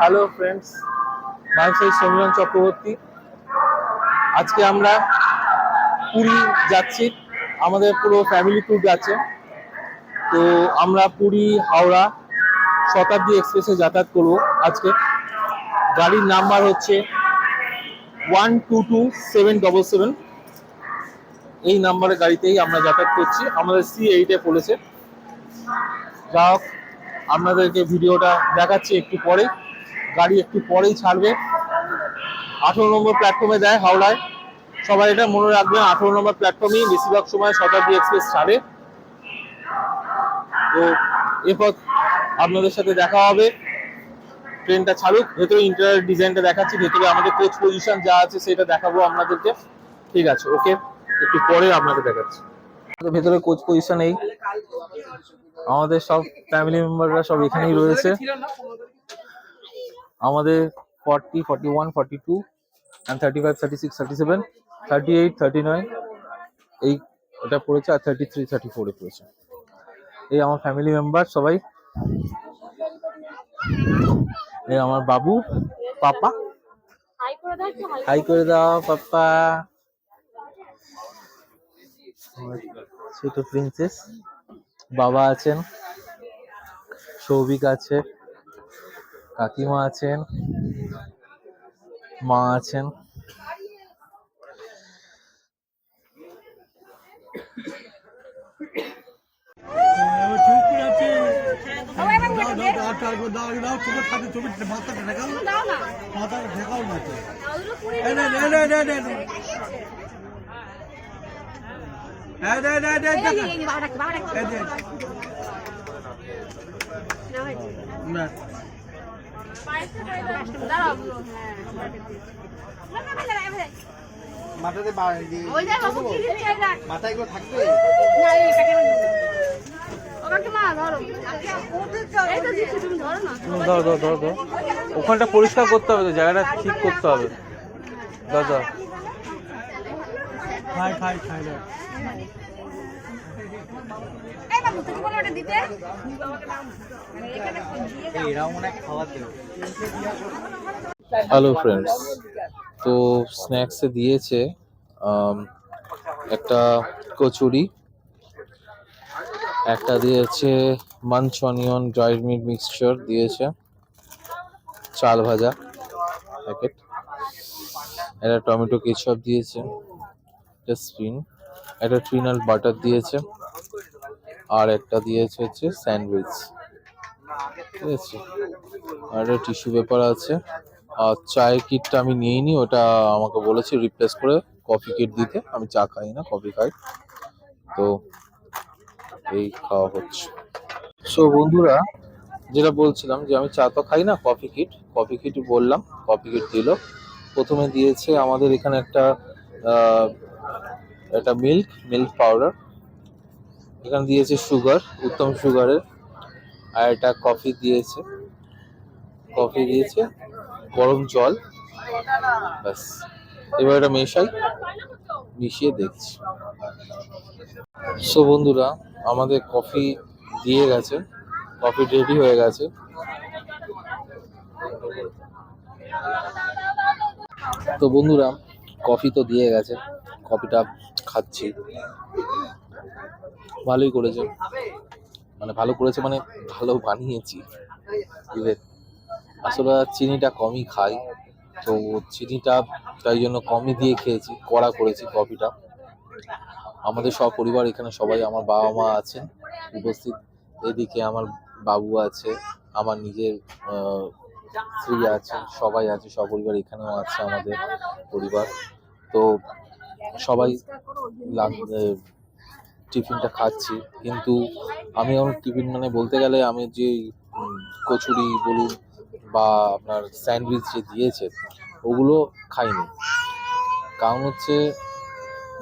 Hello friends, micellar সমীরণ চক্রবর্তী। আজকে আমরা পুরী যাচ্ছি, আমাদের পুরো ফ্যামিলি ট্যুর যাচ্ছে। তো আমরা পুরী হাওড়া শতাব্দী এক্সপ্রেসে যাতায়াত করব আজকে। গাড়ির নাম্বার হচ্ছে 122777। এই নাম্বারের গাড়িতেই আমরা যাতায়াত করছি। আমাদের C8-এ পড়েছে। যা হোক, আপনাদেরকে ভিডিওটা দেখাচ্ছি একটু পরে। গাড়ি একটু পরেই ছাড়বে। 18 নম্বর প্ল্যাটফর্মে দেয় হাওড়ায়। সবাই এটা মনে রাখবেন, 18 নম্বর প্ল্যাটফর্মেই বেশিরভাগ সময় শতাব্দী এক্সপ্রেস ছাড়ে। তো এরপর আপনাদের সাথে দেখা হবে। ট্রেনটা ছাড়ুক, ভেতরে ইন্টেরিয়র ডিজাইনটা দেখাচ্ছি, ভেতরে আমাদের কোচ পজিশন যা আছে সেটা দেখাবো আপনাদেরকে। ঠিক আছে, ওকে, একটু পরে আপনাকে দেখাচ্ছি। ভেতরে কোচ পজিশন এই, আমাদের সব ফ্যামিলি মেম্বাররা সব এখানেই রয়েছে। আমাদের 40, 41, 42 and 35, 36, 37, 38, 39 এই এটা পড়েছে, আর 33, 34 এ পড়েছে। এই আমার ফ্যামিলি মেম্বার সবাই। এই আমার বাবু, পাপা, হাই করে দাও পাপা। ছোট প্রিন্সেস বাবা আছেন, সৌভিক আছে, কাকিমা আছেন, মা আছেন। মাথাতে মাথায় থাকবে। ওখানটা পরিষ্কার করতে হবে, তো জায়গাটা ঠিক করতে হবে দাদা। হ্যালো ফ্রেন্ডস, তো স্ন্যাক্সে দিয়েছে একটা কচুরি, একটা দিয়েছে munch onion dried meat mixture দিয়েছে, চাল ভাজা প্যাকেট, একটা টমেটো কেচাপ দিয়েছে, একটা স্পিন, একটা ট্রিনাল বাটার দিয়েছে, আর একটা দিয়েছে হচ্ছে স্যান্ডউইচ। ঠিক আছে, আর একটা টিস্যু পেপার আছে। আর চায়ের কিটটা আমি নিইনি, ওটা আমাকে বলেছে রিপ্লেস করে কফি কিট দিতে। আমি চা খাই না, কফি খাই। তো এই খাওয়া হচ্ছে। সো বন্ধুরা, যেটা বলছিলাম যে আমি চা তো খাই না, কফি কিট বললাম, কফি কিট দিল। প্রথমে দিয়েছে আমাদের এখানে একটা মিল্ক পাউডার, এখানে দিয়েছে সুগার, উত্তম সুগারের, আর একটা কফি দিয়েছে, গরম জল, ব্যাস। এবার এটা মিশিয়ে দেখছি। সো বন্ধুরা, আমাদের কফি দিয়ে গেছে, কফি রেডি হয়ে গেছে। তো বন্ধুরা, কফি তো দিয়ে গেছে, কফিটা খাচ্ছি। ভালোই করেছে, মানে ভালো বানিয়েছি। আসলে চিনিটা কমই খাই, তো চিনিটা তাই জন্য কমই দিয়ে খেয়েছি, কড়া করেছি কফিটা। আমাদের সব পরিবার এখানে সবাই, আমার বাবা মা আছেন উপস্থিত, এদিকে আমার বাবু আছে, আমার নিজের স্ত্রী আছে, সবাই আছে, সপরিবার এখানেও আছে আমাদের পরিবার। তো সবাই টিফিনটা খাচ্ছি। কিন্তু আমি আমার টিফিন মানে বলতে গেলে আমি যে কচুরি বলুন বা আপনার স্যান্ডউইচ যে দিয়েছে ওগুলো খাইনি, কারণ হচ্ছে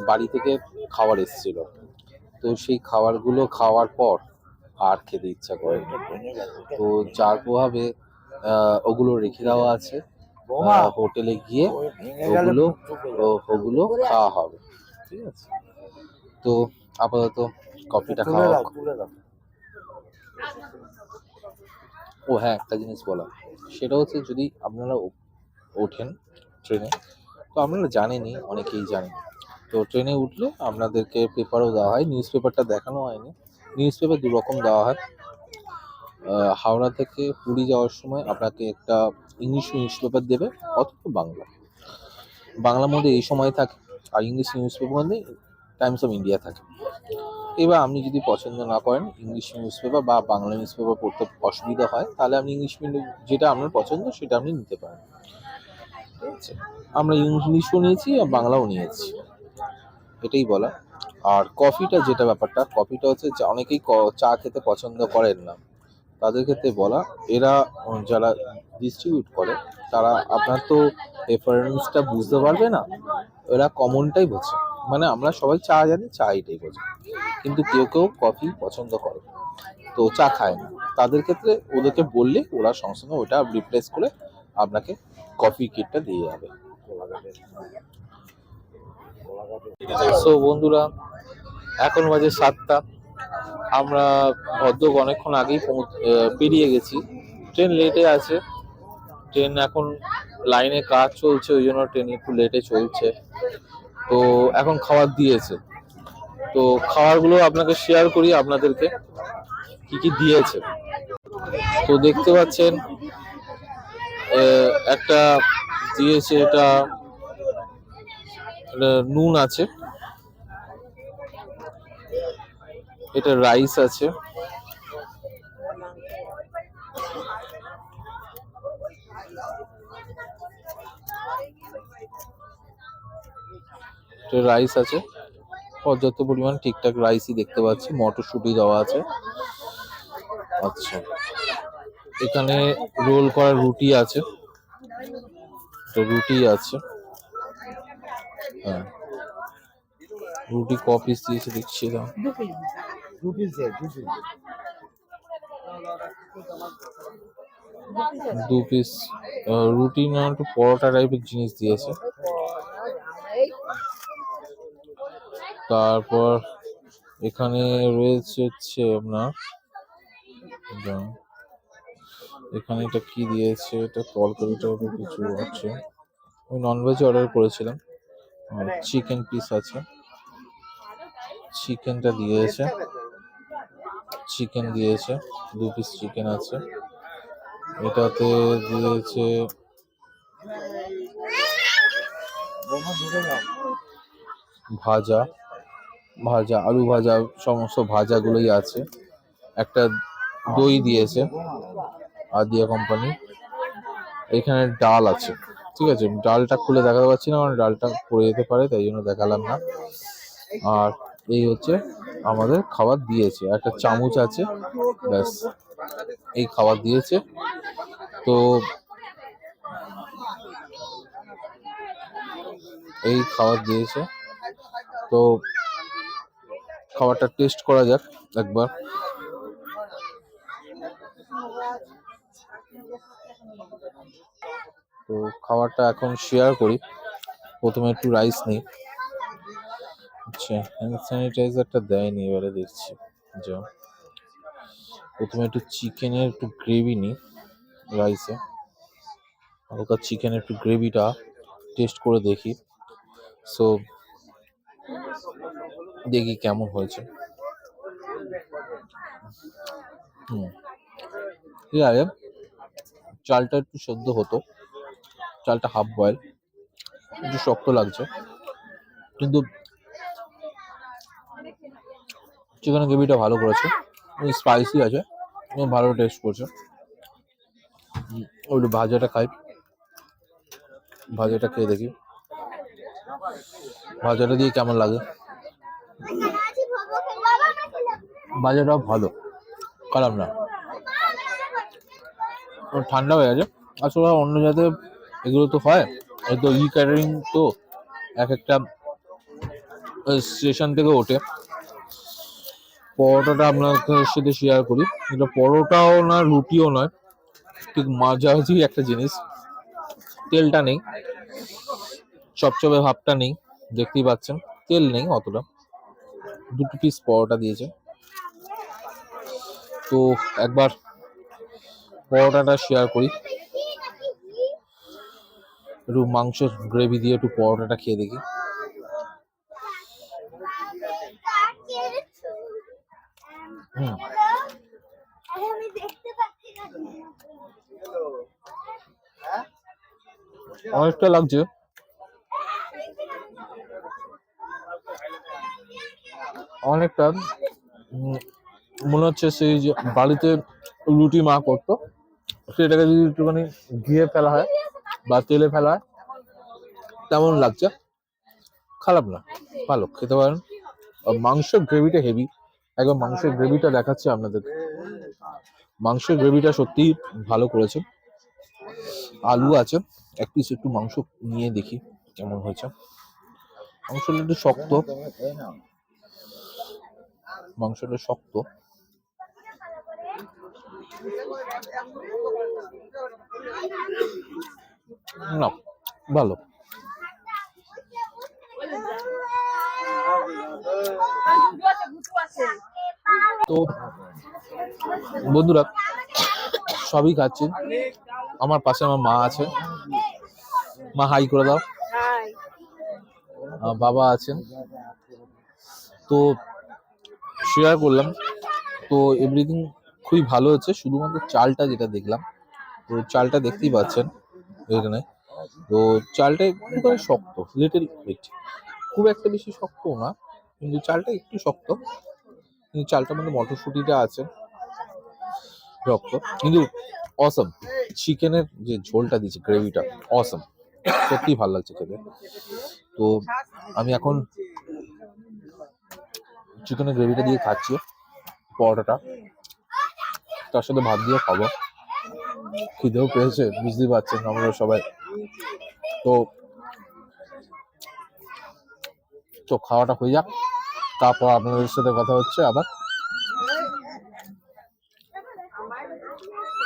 বাড়ি থেকে খাবার এসেছিল, তো সেই খাবারগুলো খাওয়ার পর আর খেতে ইচ্ছা করে, তো যার প্রভাবে ওগুলো রেখে দেওয়া আছে, হোটেলে গিয়ে ওগুলো খাওয়া হবে। ঠিক আছে, তো আপাতত কফিটা খাওয়া। ও হ্যাঁ, একটা জিনিস বলা, সেটা হচ্ছে যদি আপনারা ওঠেন ট্রেনে, তো আপনারা জানেনই, অনেকেই জানেন। তো ট্রেনে উঠলে আপনাদেরকে পেপারও দেওয়া হয়, নিউজ পেপারটা দেখানো হয়নি। নিউজ পেপার দু রকম দেওয়া হয়। হাওড়া থেকে পুরী যাওয়ার সময় আপনাকে একটা ইংলিশ নিউজ পেপার দেবে, অথবা বাংলা। বাংলার মধ্যে এই সময় থাকে, আর ইংলিশ নিউজ পেপার মধ্যে টাইমস অফ ইন্ডিয়া থাকে। এবার আপনি যদি পছন্দ না করেন ইংলিশ নিউজ পেপার বা বাংলা নিউজ পেপার পড়তে অসুবিধা হয়, তাহলে আপনি ইংলিশ মিডিয়াম যেটা আপনার পছন্দ সেটা আপনি নিতে পারেন। ঠিক আছে, আমরা ইংলিশও নিয়েছি আর বাংলাও নিয়েছি, এটাই বলা। আর কফিটা যেটা ব্যাপারটা, কফিটা হচ্ছে অনেকেই চা খেতে পছন্দ করেন না, তাদের ক্ষেত্রে বলা, এরা যারা ডিস্ট্রিবিউট করে তারা আপনার তো রেফারেন্সটা বুঝতে পারবে না, এরা কমনটাই বোঝে। মানে আমরা সবাই চা জানি, চা এটাই বোঝে, কিন্তু কেউ কেউ কফি পছন্দ করে, তো চা খায় না। তাদের ক্ষেত্রে ওদেরকে বললে ওরা সঙ্গে সঙ্গে ওটা রিপ্লেস করে আপনাকে কফি কিটটা দিয়ে যাবে। সো বন্ধুরা, এখন বাজে 7টা। আমরা ভদ্রক অনেকক্ষণ আগেই পেরিয়ে গেছি। ট্রেন লেটে আছে, ট্রেন এখন লাইনে কাজ চলছে, ওই জন্য ট্রেন একটু লেটে চলছে। তো এখন খাবার দিয়েছে, তো খাবারগুলো আপনাকে শেয়ার করি আপনাদেরকে কি কি দিয়েছে। তো দেখতে পাচ্ছেন একটা দিয়েছে, এটা নুন আছে, এটা রাইস আছে, রাইস আছে পর্যাপ্ত পরিমাণ, ঠিকঠাক রাইসই দেখতে পাচ্ছি, মটরশুঁটি দেওয়া আছে। আচ্ছা, এখানে রোল করা রুটি আছে, তো রুটি আছে, হ্যাঁ রুটি ক পিস দিয়েছে দেখছিলাম, 2 পিস রুটি না, একটু পরোটা টাইপের জিনিস দিয়েছে। তারপর এখানে রয়েছে হচ্ছে আপনার, এখানে এটা কি দিয়েছে, এটা তরকারি টাইপের কিছু আছে, আমি ননভেজ অর্ডার করেছিলাম। চিকেন পিস আছে, চিকেনটা দিয়েছে, চিকেন দিয়েছে, 2 পিস চিকেন আছে। এটাতে দিয়েছে ভাজা, ভাজা আলু ভাজা, সমস্ত ভাজাগুলোই আছে। একটা দই দিয়েছে আদিয়া কোম্পানি। এখানে ডাল আছে, ঠিক আছে, ডালটা খুলে দেখাতে পারছি না কারণ ডালটা পড়ে যেতে পারে, তাই জন্য দেখালাম না। আর এই হচ্ছে আমাদের খাবার দিয়েছে, একটা চামচ আছে, ব্যাস এই খাবার দিয়েছে। তো এই খাবার দিয়েছে, তো খাবারটা টেস্ট করা যাক একবার। তো খাবারটা এখন শেয়ার করি, প্রথমে একটু রাইস নেই। আচ্ছা, হ্যান্ড স্যানিটাইজারটা দেয়নি, এবারে দেখছি। যা, প্রথমে একটু চিকেনের একটু গ্রেভি নিই, রাইসে হালকা চিকেনের একটু গ্রেভিটা টেস্ট করে দেখি। সো দেখি কেমন হয়েছে। ঠিক আছে, চালটা একটু সেদ্ধ হতো, চালটা হাফ বয়েল, একটু শক্ত লাগছে, কিন্তু চিকেনের গ্রেভিটা ভালো করেছে, স্পাইসি আছে, ভালো টেস্ট করছে। ওই ভাজাটা খাই, ভাজাটা খেয়ে দেখি ভাজাটা দিয়ে কেমন লাগে। ভাজাটাও ভালো, খারাপ না, ঠান্ডা হয়ে গেছে। আসলে অন্য জায়গায় এগুলো তো হয়, হয়তো ক্যাটারিং, তো এক একটা স্টেশন থেকে ওঠে। পরোটাটা আপনাদের সাথে শেয়ার করি, এটা পরোটাও না রুটিও নয়, ঠিক মাঝামাঝি একটা জিনিস, তেলটা নেই, চপচপে ভাবটা নেই, দেখতেই পাচ্ছেন তেল নেই অতটা। 2 পিস পরোটা দিয়েছে, তো একবার পরোটাটা শেয়ার করি, একটু মাংসের গ্রেভি দিয়ে একটু পরোটাটা খেয়ে দেখি। হুম, অনেকটা লাগছে, অনেকটা মনে হচ্ছে সেই যে বাড়িতে রুটি মা করতো, সেটাকে যদি একটুখানি ঘিয়ে ফেলা হয় বা তেলে ফেলা হয় তেমন লাগছে। খারাপ না, ভালো, খেতে পারেন। আর মাংসের গ্রেভিটা হেভি, একবার মাংসের গ্রেভিটা দেখাচ্ছি আপনাদের। মাংসের গ্রেভিটা সত্যি ভালো করেছে। আলু আছে, এক পিস একটু মাংস নিয়ে দেখি কেমন হয়েছে। মাংসটা একটু শক্ত, মাংসটা শক্ত। না, ভালো। তো বন্ধুরা সবই খাচ্ছি, আমার পাশে আমার মা আছে, মা হাই করে দাও। বাবা আছেন, তো শেয়ার করলাম। তো এভরিথিং খুবই ভালো হচ্ছে, শুধুমাত্র চালটা যেটা দেখলাম, তো চালটা দেখতেই পাচ্ছেন এখানে। তো চালটা একটুখানি শক্ত, লিটল বিট, খুব একটা বেশি শক্ত না, কিন্তু চালটা একটু শক্ত। কিন্তু চালটার মধ্যে মটরশুঁটিটা আছে রক্ত, কিন্তু অসম। চিকেনের যে ঝোলটা দিচ্ছে, গ্রেভিটা অসম, সত্যি ভালো লাগছে খেতে। তো আমি এখন চিকেনের গ্রেভিটা দিয়ে খাচ্ছি পরোটাটা, তার সাথে ভাত দিয়ে খাবো। খিদেও পেয়েছে, বুঝতেই পারছেন আমরা সবাই। তো তো খাওয়াটা হয়ে যাক, তারপর আপনাদের সাথে কথা হচ্ছে আবার।